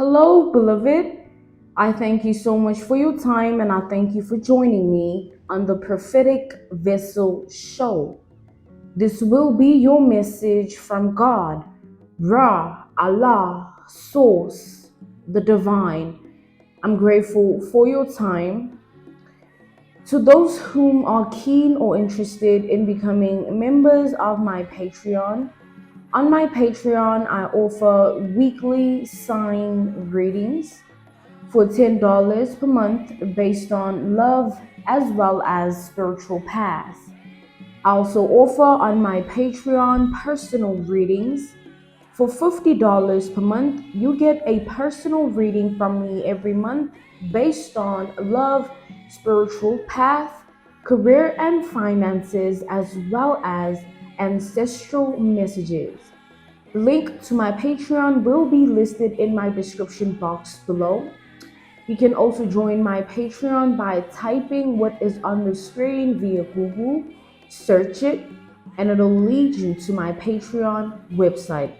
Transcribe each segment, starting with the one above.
Hello, beloved. I thank you so much for your time and I thank you for joining me on the Prophetic Vessel Show. This will be your message from God, Ra, Allah, Source, the Divine. I'm grateful for your time. To those whom are keen or interested in becoming members of my Patreon, on my Patreon, I offer weekly sign readings for $10 per month based on love as well as spiritual path. I also offer on my Patreon personal readings. For $50 per month, you get a personal reading from me every month based on love, spiritual path, career and finances, as well as ancestral messages. The link to my Patreon will be listed in my description box below. You can also join my Patreon by typing what is on the screen via Google, search it, and it'll lead you to my Patreon website.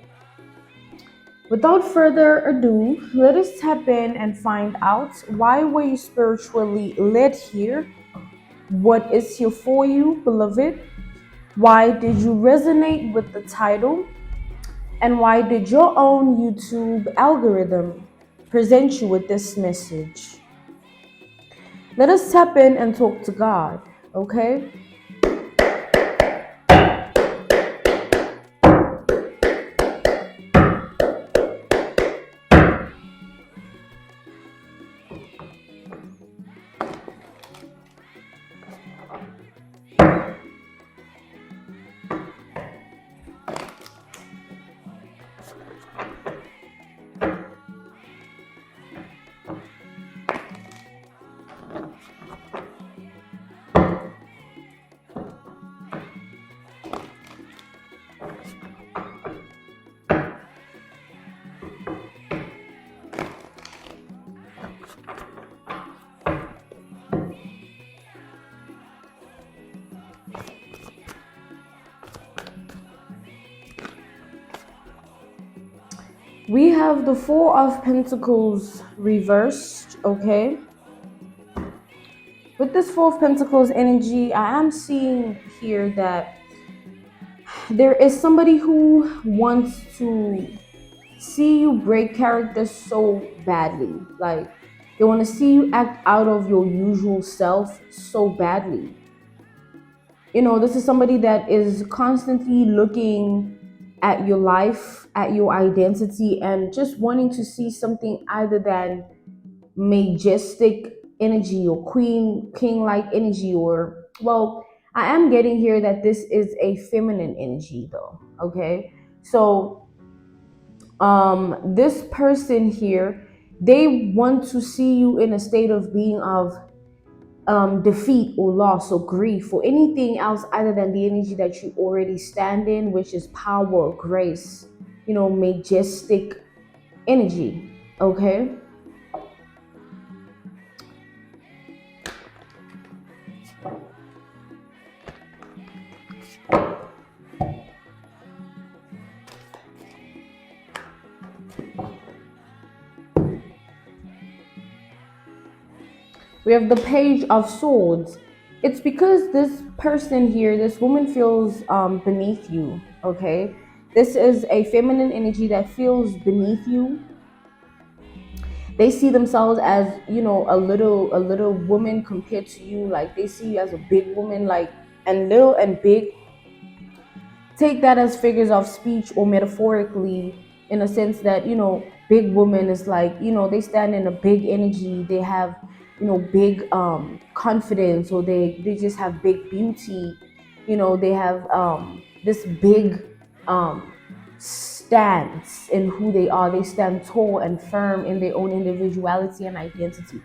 Without further ado, let us tap in and find out, why were you spiritually led here? What is here for you, beloved? Why did you resonate with the title? And why did your own YouTube algorithm present you with this message? Let us tap in and talk to God, okay? We have the Four of Pentacles reversed, okay? With this Four of Pentacles energy, I am seeing here that there is somebody who wants to see you break character so badly. Like, they want to see you act out of your usual self so badly. You know, this is somebody that is constantly looking at your life, at your identity, and just wanting to see something other than majestic energy or queen, king like energy. Or, well, I am getting here that this is a feminine energy, though, okay? So, this person here, they want to see you in a state of being of defeat or loss or grief or anything else other than the energy that you already stand in, which is power, grace, you know, majestic energy. Okay. We have the Page of Swords. It's because this person here, this woman, feels beneath you. Okay. This is a feminine energy that feels beneath you. They see themselves as, you know, a little woman compared to you. Like, they see you as a big woman. Like, and little and big, take that as figures of speech or metaphorically, in a sense that, you know, big woman is like, you know, they stand in a big energy. They have, you know, big confidence, or they just have big beauty. You know, they have this big stance in who they are. They stand tall and firm in their own individuality and identity.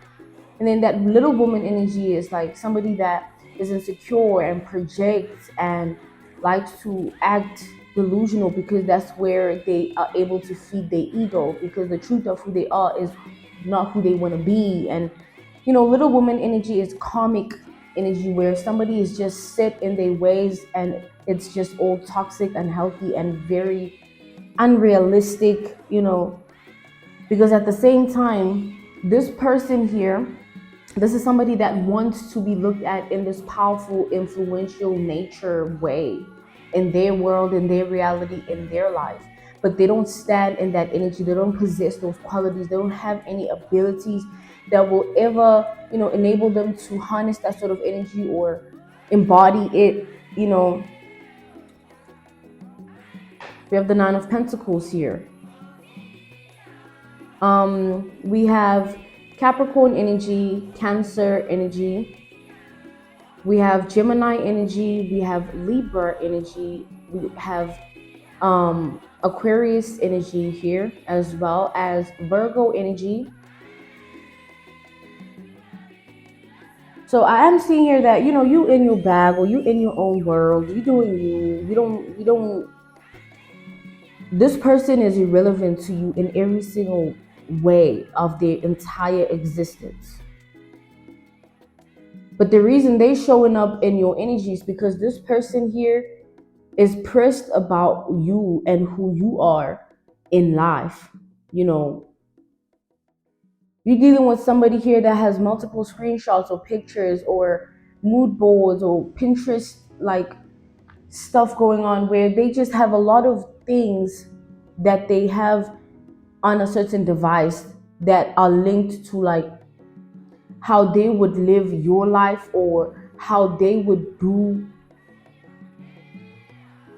And then that little woman energy is like somebody that is insecure and projects and likes to act delusional, because that's where they are able to feed their ego, because the truth of who they are is not who they want to be. And, you know, little woman energy is karmic energy, where somebody is just set in their ways and it's just all toxic, unhealthy, and very unrealistic, you know, Because at the same time, this person here, this is somebody that wants to be looked at in this powerful, influential nature way in their world, in their reality, in their life. But they don't stand in that energy. They don't possess those qualities. They don't have any abilities that will ever, enable them to harness that sort of energy or embody it. We have the Nine of Pentacles here. We have Capricorn energy, Cancer energy. We have Gemini energy. We have Libra energy. We have Aquarius energy here, as well as Virgo energy. So I am seeing here that, you in your bag, or you in your own world. You doing you. You don't. This person is irrelevant to you in every single way of their entire existence. But the reason they showing up in your energy is because this person here is pressed about you and who you are in life. You're dealing with somebody here that has multiple screenshots or pictures or mood boards or Pinterest like stuff going on, where they just have a lot of things that they have on a certain device that are linked to like how they would live your life, or how they would do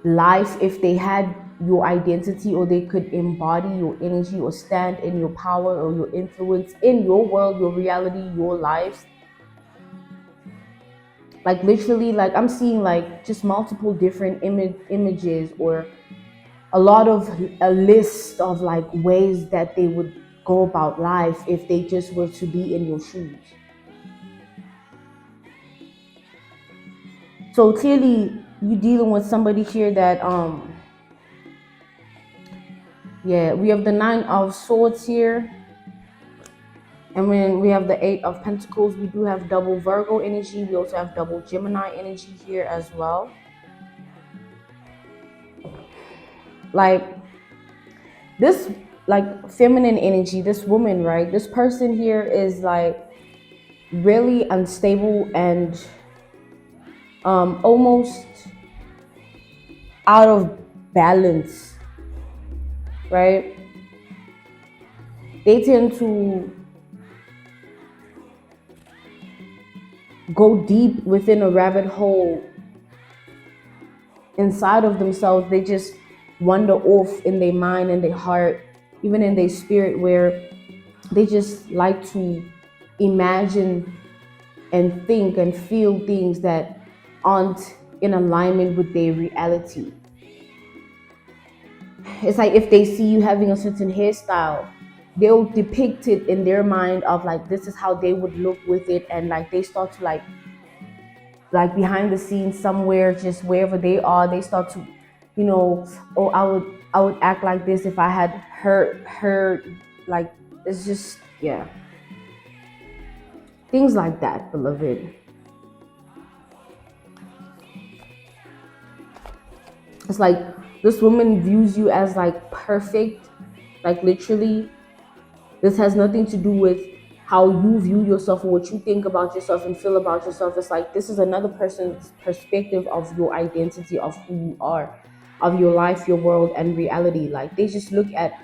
life if they had your identity, or they could embody your energy or stand in your power or your influence in your world, your reality, your life. Like literally, like I'm seeing like just multiple different images, or a list of like ways that they would go about life if they just were to be in your shoes. So clearly you're dealing with somebody here that we have the Nine of Swords here. And when we have the Eight of Pentacles, we do have double Virgo energy. We also have double Gemini energy here as well. Like this, like feminine energy, this woman, right? This person here is like really unstable and almost out of balance, right? They tend to go deep within a rabbit hole inside of themselves. They just wander off in their mind and their heart, even in their spirit, where they just like to imagine and think and feel things that aren't in alignment with their reality. It's like if they see you having a certain hairstyle, they'll depict it in their mind of like this is how they would look with it, and like they start to like behind the scenes somewhere, just wherever they are, they start to, oh, I would act like this if I had her like, it's just, yeah, things like that, beloved. It's like this woman views you as like perfect, like literally. This has nothing to do with how you view yourself or what you think about yourself and feel about yourself. It's like this is another person's perspective of your identity, of who you are, of your life, your world, and reality. Like they just look at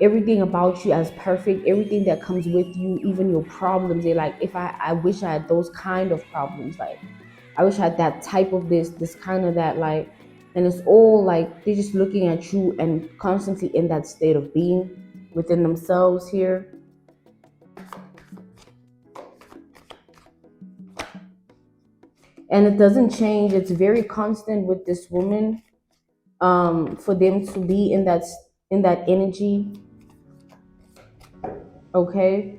everything about you as perfect, everything that comes with you, even your problems. They're like, if I wish I had those kind of problems. Like I wish I had that type of this kind of that, like, and it's all like they're just looking at you and constantly in that state of being within themselves here. And it doesn't change. It's very constant with this woman, for them to be in that energy. Okay.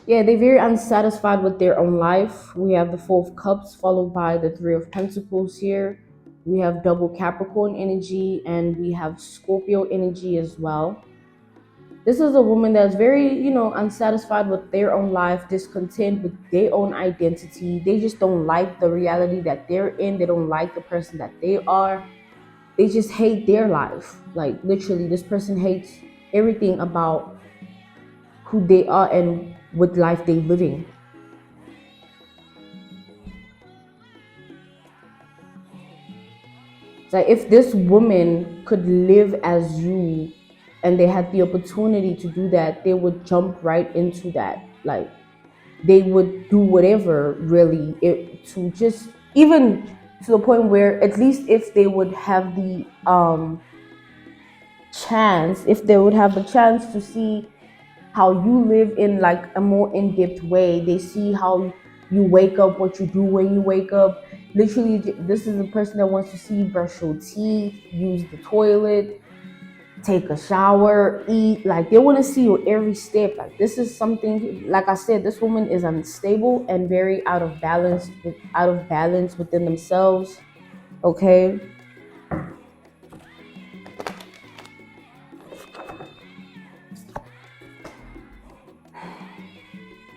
Yeah, they're very unsatisfied with their own life. We have the Four of Cups followed by the Three of Pentacles here. We have double Capricorn energy, and we have Scorpio energy as well. This is a woman that's very, unsatisfied with their own life, discontent with their own identity. They just don't like the reality that they're in. They don't like the person that they are. they just hate their life. Like literally, this person hates everything about who they are and what life they living. It's like if this woman could live as you and they had the opportunity to do that, they would jump right into that. Like they would do whatever really it to just even to the point where at least if they would have the chance, if they would have the chance to see how you live in like a more in-depth way, they see how you wake up, what you do when you wake up. Literally, this is a person that wants to see you brush your teeth, use the toilet, take a shower, eat. Like they want to see your every step. Like this is something, like I said, this woman is unstable and very out of balance within themselves. Okay.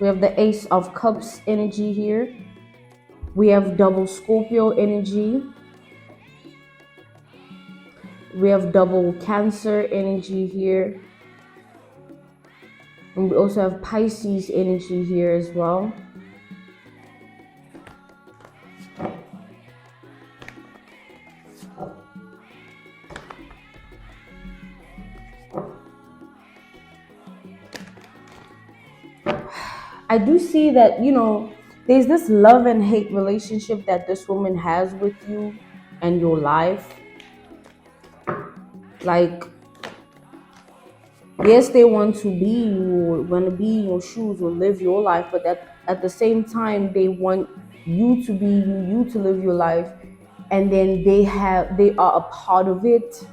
We have the Ace of Cups energy here. We have double Scorpio energy. We have double Cancer energy here. And we also have Pisces energy here as well. I do see that, there's this love and hate relationship that this woman has with you and your life. Like, yes, they want to be you or want to be in your shoes or live your life, but at the same time, they want you to be you to live your life. And then they are a part of it.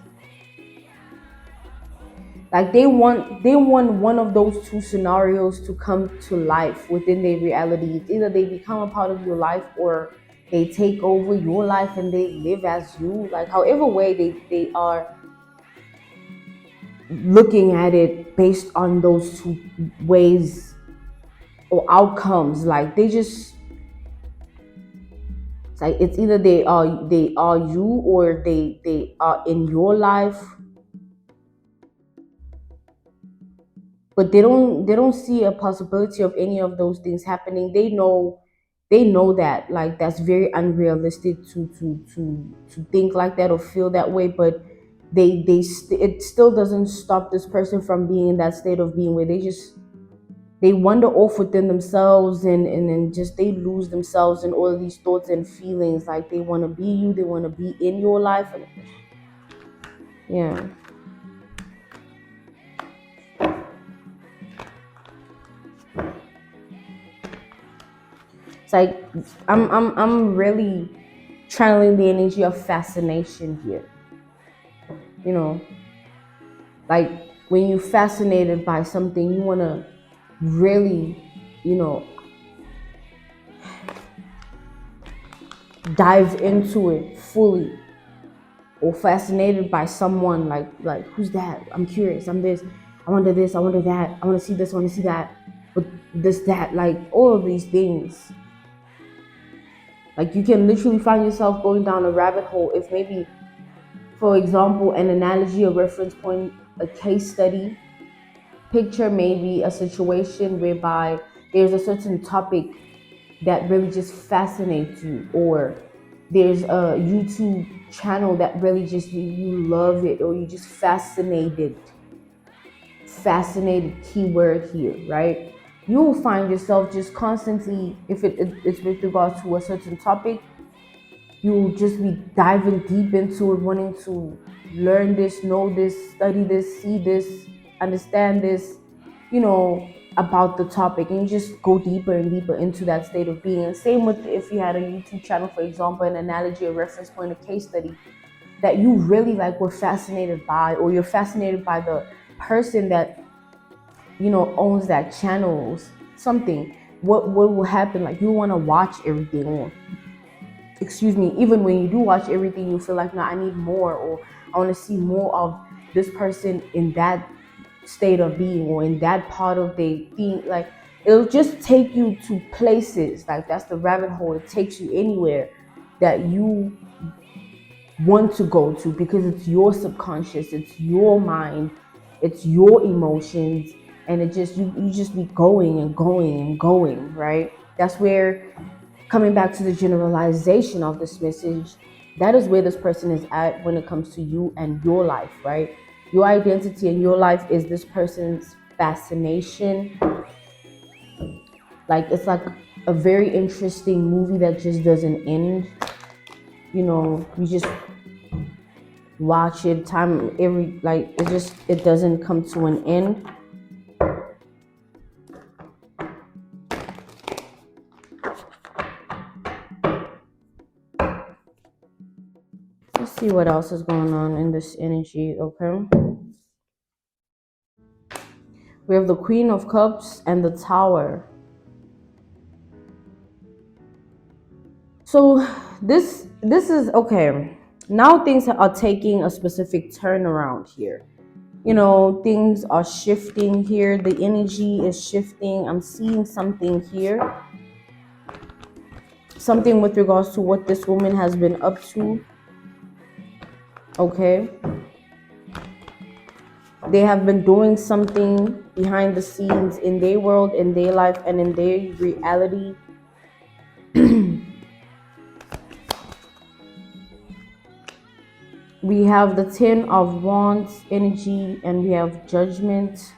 Like they want one of those two scenarios to come to life within their reality. It's either they become a part of your life or they take over your life and they live as you. Like however way they are looking at it based on those two ways or outcomes. Like it's like it's either they are you or they are in your life, but they don't see a possibility of any of those things happening. They know that like that's very unrealistic to think like that or feel that way, but it still doesn't stop this person from being in that state of being where they wander off within themselves and then just they lose themselves in all of these thoughts and feelings. Like they want to be you, they want to be in your life. And yeah. It's like I'm really channeling the energy of fascination here. You know, like when you're fascinated by something, you wanna really, you know, dive into it fully. Or fascinated by someone like who's that? I'm curious. I'm this. I wonder this. I wonder that. I want to see this. I want to see that. But this that like all of these things. Like you can literally find yourself going down a rabbit hole if maybe, for example, an analogy, a reference point, a case study, picture maybe a situation whereby there's a certain topic that really just fascinates you, or there's a YouTube channel that really just you love it, or you just fascinated keyword here, right? You will find yourself just constantly, if it's with regards to a certain topic, you'll just be diving deep into it, wanting to learn this, know this, study this, see this, understand this, about the topic, and you just go deeper and deeper into that state of being. And same with if you had a YouTube channel, for example, an analogy, a reference point, a case study that you really like were fascinated by, or you're fascinated by the person that owns that channel, something. What will happen? Like you want to watch everything, or excuse me, even when you do watch everything, you feel like, no, I need more, or I want to see more of this person in that state of being or in that part of the thing. Like it'll just take you to places. Like that's the rabbit hole. It takes you anywhere that you want to go to, because it's your subconscious, it's your mind, it's your emotions, and it just you just be going and going and going, right? That's where, coming back to the generalization of this message, that is where this person is at when it comes to you and your life, right? Your identity and your life is this person's fascination. Like, it's like a very interesting movie that just doesn't end. You just watch it time every, like, it doesn't come to an end. Let's see what else is going on in this energy. Okay, we have the Queen of Cups and the Tower. So this is okay. Now things are taking a specific turnaround here. Things are shifting here. The energy is shifting. I'm seeing something here. Something with regards to what this woman has been up to. Okay. They have been doing something behind the scenes in their world, in their life, and in their reality. We have the Ten of Wands energy, and we have Judgment.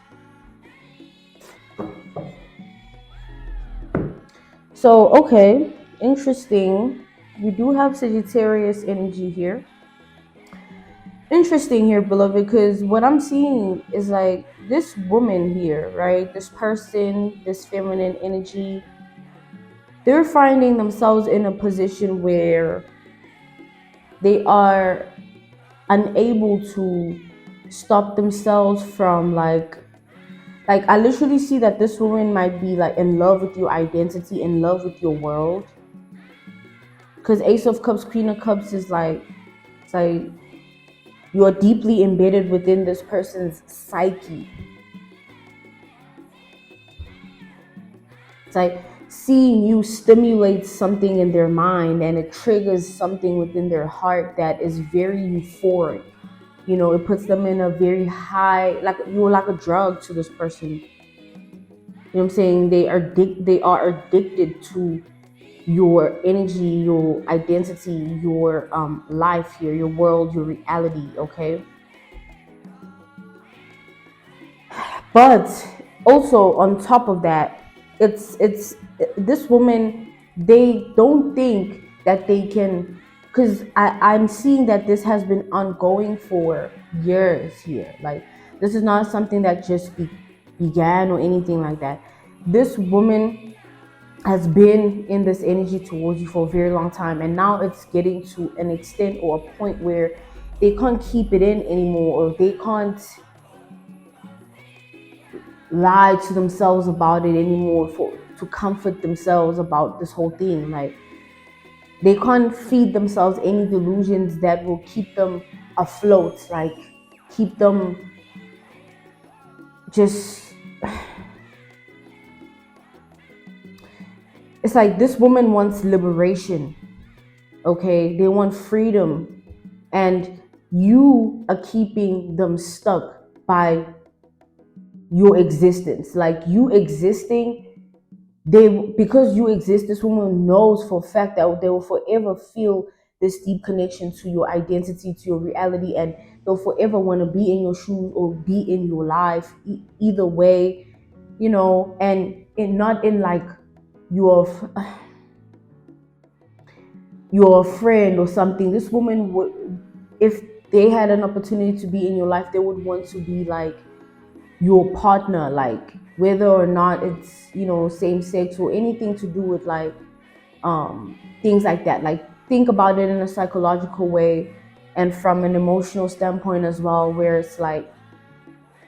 So, okay, interesting. We do have Sagittarius energy here. Interesting here, beloved, because what I'm seeing is like this woman here, right? This person, this feminine energy, they're finding themselves in a position where they are unable to stop themselves from like I literally see that this woman might be like in love with your identity, in love with your world. Because Ace of Cups, Queen of Cups is like, it's like you are deeply embedded within this person's psyche. It's like seeing you stimulates something in their mind, and it triggers something within their heart that is very euphoric. It puts them in a very high, like you're like a drug to this person. You know what I'm saying? They are addicted to your energy, your identity, your life here, your world, your reality. Okay. But also on top of that, it's this woman, they don't think that they can, because I'm seeing that this has been ongoing for years here. Like, this is not something that just began or anything like that. This woman has been in this energy towards you for a very long time, and now it's getting to an extent or a point where they can't keep it in anymore, or they can't lie to themselves about it anymore to comfort themselves about this whole thing. Like, they can't feed themselves any delusions that will keep them afloat, like keep them just it's like this woman wants liberation. Okay, they want freedom, and you are keeping them stuck by your existence. Like, you existing, because you exist, this woman knows for a fact that they will forever feel this deep connection to your identity, to your reality, and they'll forever want to be in your shoes or be in your life, either way, and not in like your your friend or something. This woman would, if they had an opportunity to be in your life, they would want to be like your partner, like whether or not it's same sex or anything to do with like things like that. Like, think about it in a psychological way and from an emotional standpoint as well, where it's like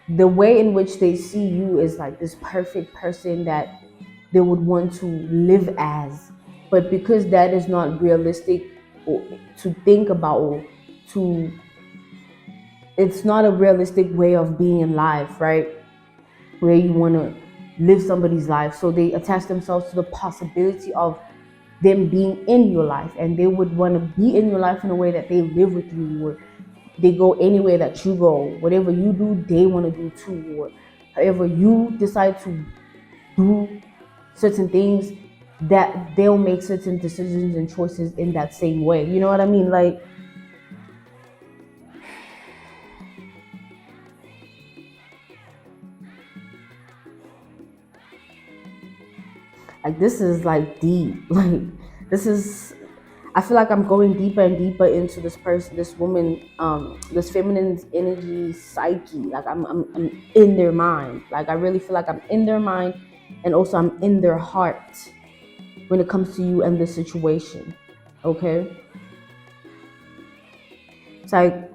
the way in which they see you is like this perfect person that they would want to live as. But because that is not realistic or to think about, or to it's not a realistic way of being in life, right? Where you want to live somebody's life. So they attach themselves to the possibility of them being in your life, and they would want to be in your life in a way that they live with you, or they go anywhere that you go. Whatever you do, they want to do too. Or however you decide to do certain things, that they'll make certain decisions and choices in that same way. You know what I mean? Like this is like deep. Like this is, I feel like I'm going deeper and deeper into this person, this woman, this feminine energy psyche. Like I'm in their mind. Like I really feel like I'm in their mind, and also I'm in their heart when it comes to you and this situation. Okay, it's like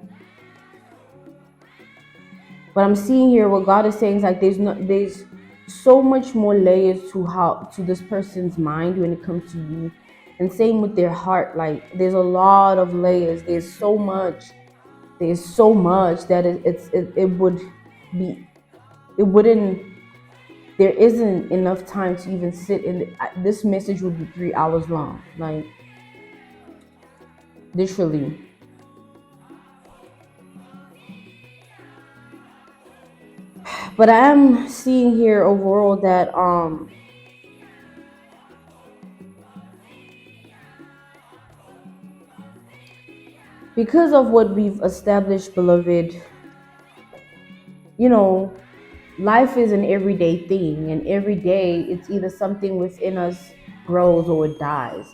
what I'm seeing here. What God is saying is like there's so much more layers to this person's mind when it comes to you, and same with their heart. Like there's a lot of layers. There's so much that it would be, it wouldn't, there isn't enough time to even sit in this message would be 3 hours long, like literally. But I am seeing here overall that because of what we've established, beloved, you know, life is an everyday thing, and every day it's either something within us grows or it dies.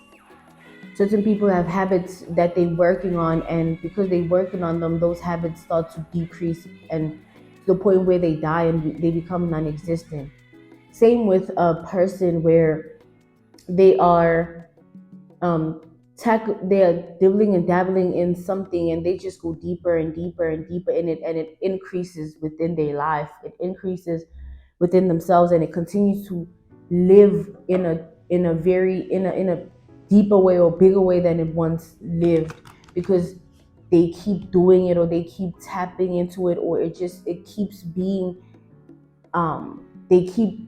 Certain people have habits that they're working on, and because they're working on them, those habits start to decrease, and to the point where they die and they become non-existent. Same with a person where they are um they're dibbling and dabbling in something, and they just go deeper and deeper and deeper in it, and it increases within their life, it increases within themselves, and it continues to live in a very in a deeper way or bigger way than it once lived, because they keep doing it, or they keep tapping into it, or it keeps being they keep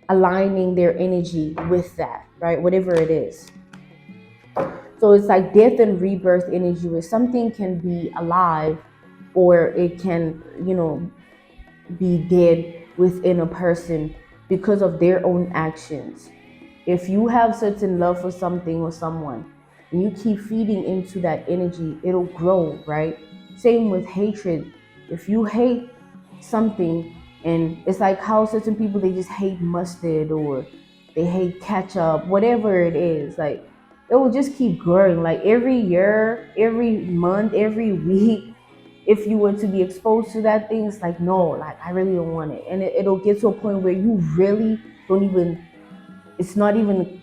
aligning their energy with that, right? Whatever it is. So it's like death and rebirth energy, where something can be alive, or it can, be dead within a person because of their own actions. If you have certain love for something or someone, and you keep feeding into that energy, it'll grow, right? Same with hatred. If you hate something, and it's like how certain people, they just hate mustard, or they hate ketchup, whatever it is, like it will just keep growing. Like every year, every month, every week, if you were to be exposed to that thing, it's like, no, like I really don't want it. And it'll get to a point where you really don't even, it's not even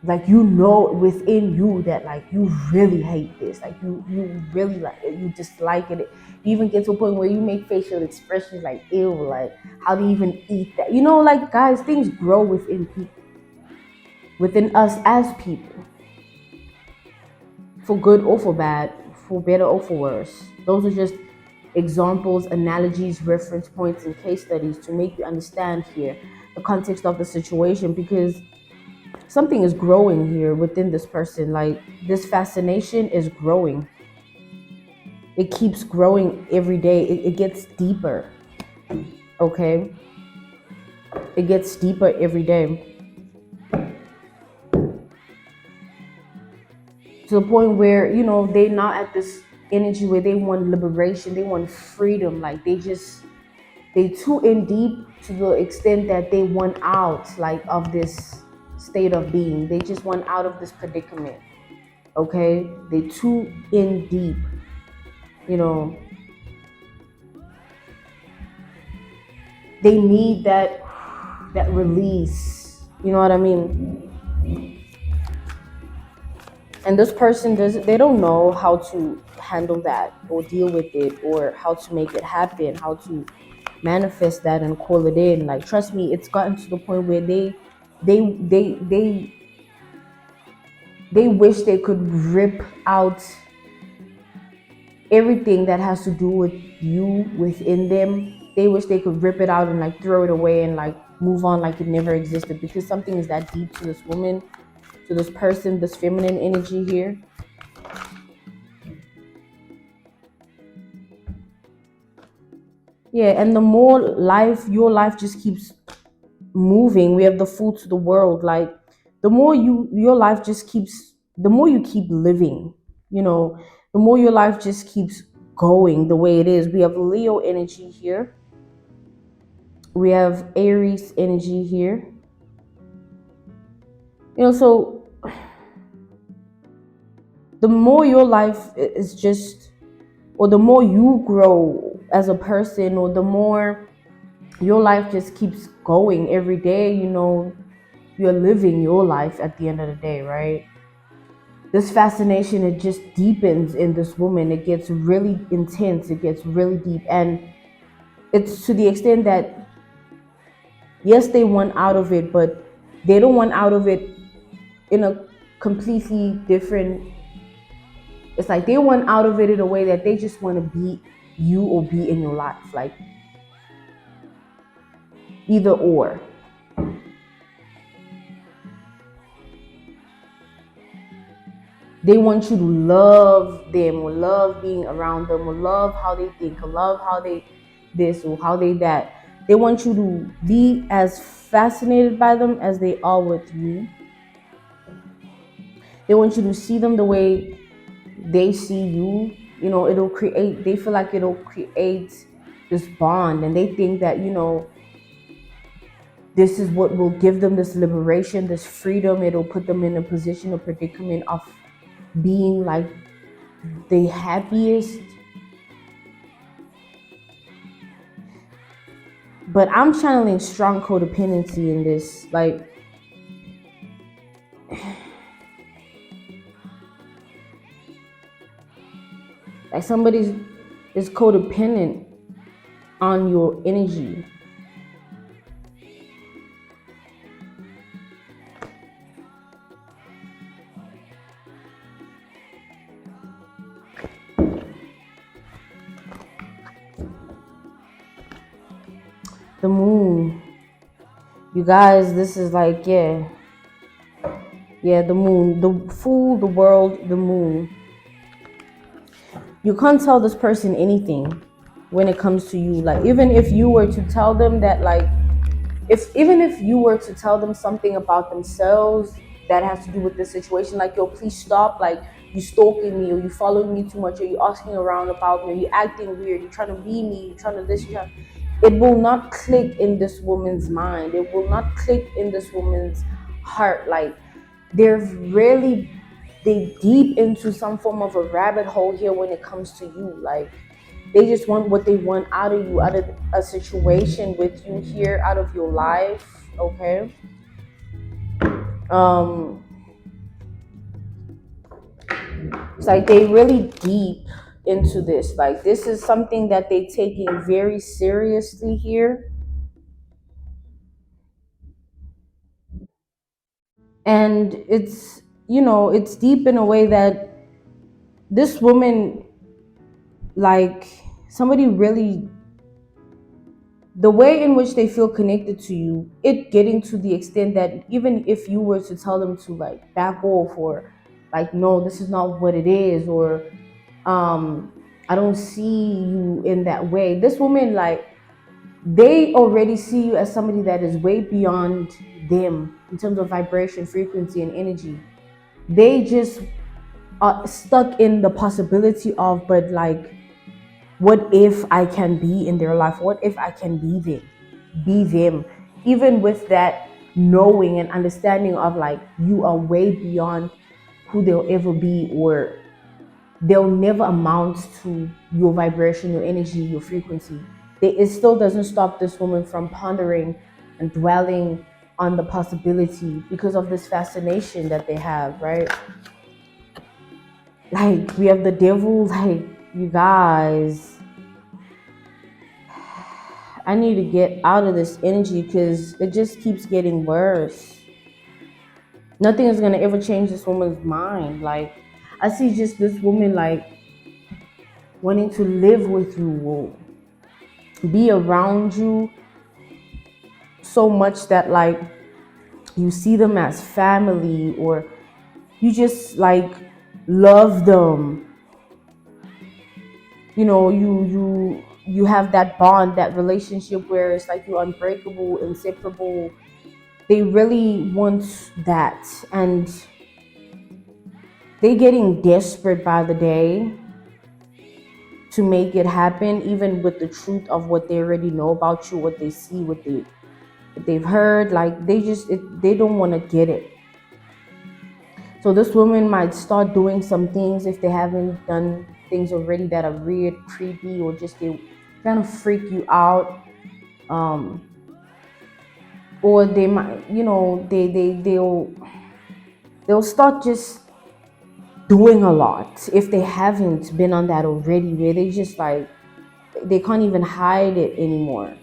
like, within you that like you really hate this, like you really like it, you dislike it. You even get to a point where you make facial expressions like, ew, like how do you even eat that? Like, guys, things grow within people, within us as people, for good or for bad, for better or for worse. Those are just examples, analogies, reference points, and case studies to make you understand here the context of the situation, because something is growing here within this person. Like this fascination is growing. It keeps growing every day. It gets deeper. Okay? It gets deeper every day. To the point where, they're not at this energy where they want liberation, they want freedom. Like they too in deep, to the extent that they want out, like, of this state of being. They just want out of this predicament. Okay? They too in deep. They need that release. You know what I mean? And this person they don't know how to handle that, or deal with it, or how to make it happen, how to manifest that and call it in. Like, trust me, it's gotten to the point where they wish they could rip out everything that has to do with you within them. They wish they could rip it out and like throw it away and like move on like it never existed, because something is that deep to this woman. to this person, this feminine energy here. Yeah, and the more your life just keeps moving. We have the food to the world. Like the more your life just keeps, the more you keep living, you know, the more your life just keeps going the way it is. We have Leo energy here. We have Aries energy here. So the more your life is just, or the more you grow as a person, or the more your life just keeps going every day, you're living your life at the end of the day, right? This fascination, it just deepens in this woman. It gets really intense, it gets really deep, and it's to the extent that yes, they want out of it, but they don't want out of it in a completely different, it's like they want out of it in a way that they just want to be you or be in your life, like either or. They want you to love them, or love being around them, or love how they think, or love how they this or how they that. They want you to be as fascinated by them as they are with you. They want you to see them the way they see you. It'll create, they feel like it'll create this bond, and they think that, this is what will give them this liberation, this freedom. It'll put them in a position, a predicament of being like the happiest. But I'm channeling strong codependency in this. Like somebody is codependent on your energy. The moon. You guys, this is like, yeah, the moon, the fool, the world, the moon. You can't tell this person anything when it comes to you. Like, even if you were to tell them that, like, even if you were to tell them something about themselves that has to do with the situation, like, yo, please stop, like, you stalking me, or you following me too much, or you asking around about me, or you acting weird, you're trying to be me, you're trying to this, it will not click in this woman's mind. It will not click in this woman's heart. Like, they're really, they deep into some form of a rabbit hole here when it comes to you. Like, they just want what they want out of you, out of a situation with you here, out of your life. Okay. It's like they really deep into this. Like, this is something that they taking very seriously here. And it's deep in a way that this woman, like, somebody really, the way in which they feel connected to you, it getting to the extent that even if you were to tell them to, like, back off, or like, no, this is not what it is, or I don't see you in that way, this woman, like, they already see you as somebody that is way beyond them in terms of vibration, frequency, and energy. They just are stuck in the possibility of, but, like, what if I can be in their life? What if I can be them? Even with that knowing and understanding of, like, you are way beyond who they'll ever be, or they'll never amount to your vibration, your energy, your frequency. It still doesn't stop this woman from pondering and dwelling on the possibility because of this fascination that they have, right? Like, we have the devil. Like, you guys, I need to get out of this energy because it just keeps getting worse. Nothing is going to ever change this woman's mind. Like, I see just this woman, like, wanting to live with you or be around you so much that, like, you see them as family, or you just like love them. You know, you have that bond, that relationship where it's like you're unbreakable, inseparable. They really want that, and they getting desperate by the day to make it happen, even with the truth of what they already know about you, what they see, what they've heard. Like they don't want to get it. So this woman might start doing some things, if they haven't done things already, that are weird, creepy, or just they kind of freak you out. Um, or they might, they'll start just doing a lot if they haven't been on that already, where they just like they can't even hide it anymore.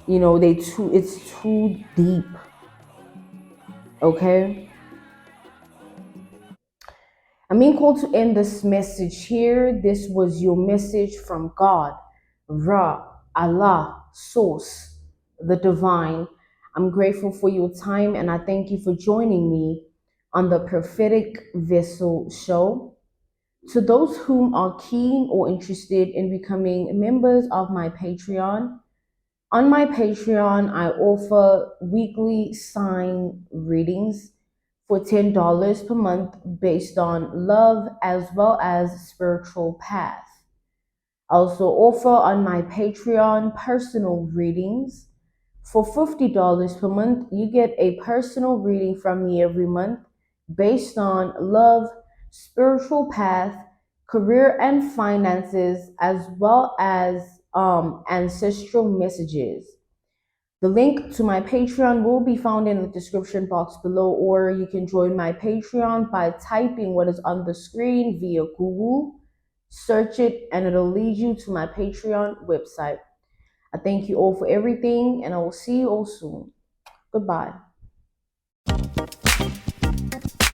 It's too deep. Okay. I'm being called to end this message here. This was your message from God, Ra, Allah, Source, the Divine. I'm grateful for your time, and I thank you for joining me on the Prophetic Vessel Show. To those whom are keen or interested in becoming members of my Patreon, on my Patreon, I offer weekly sign readings for $10 per month based on love as well as spiritual path. I also offer on my Patreon personal readings. For $50 per month, you get a personal reading from me every month based on love, spiritual path, career and finances, as well as ancestral messages. The link to my Patreon will be found in the description box below, or you can join my Patreon by typing what is on the screen via Google. Search it, and it'll lead you to my Patreon website. I thank you all for everything, and I will see you all soon. Goodbye.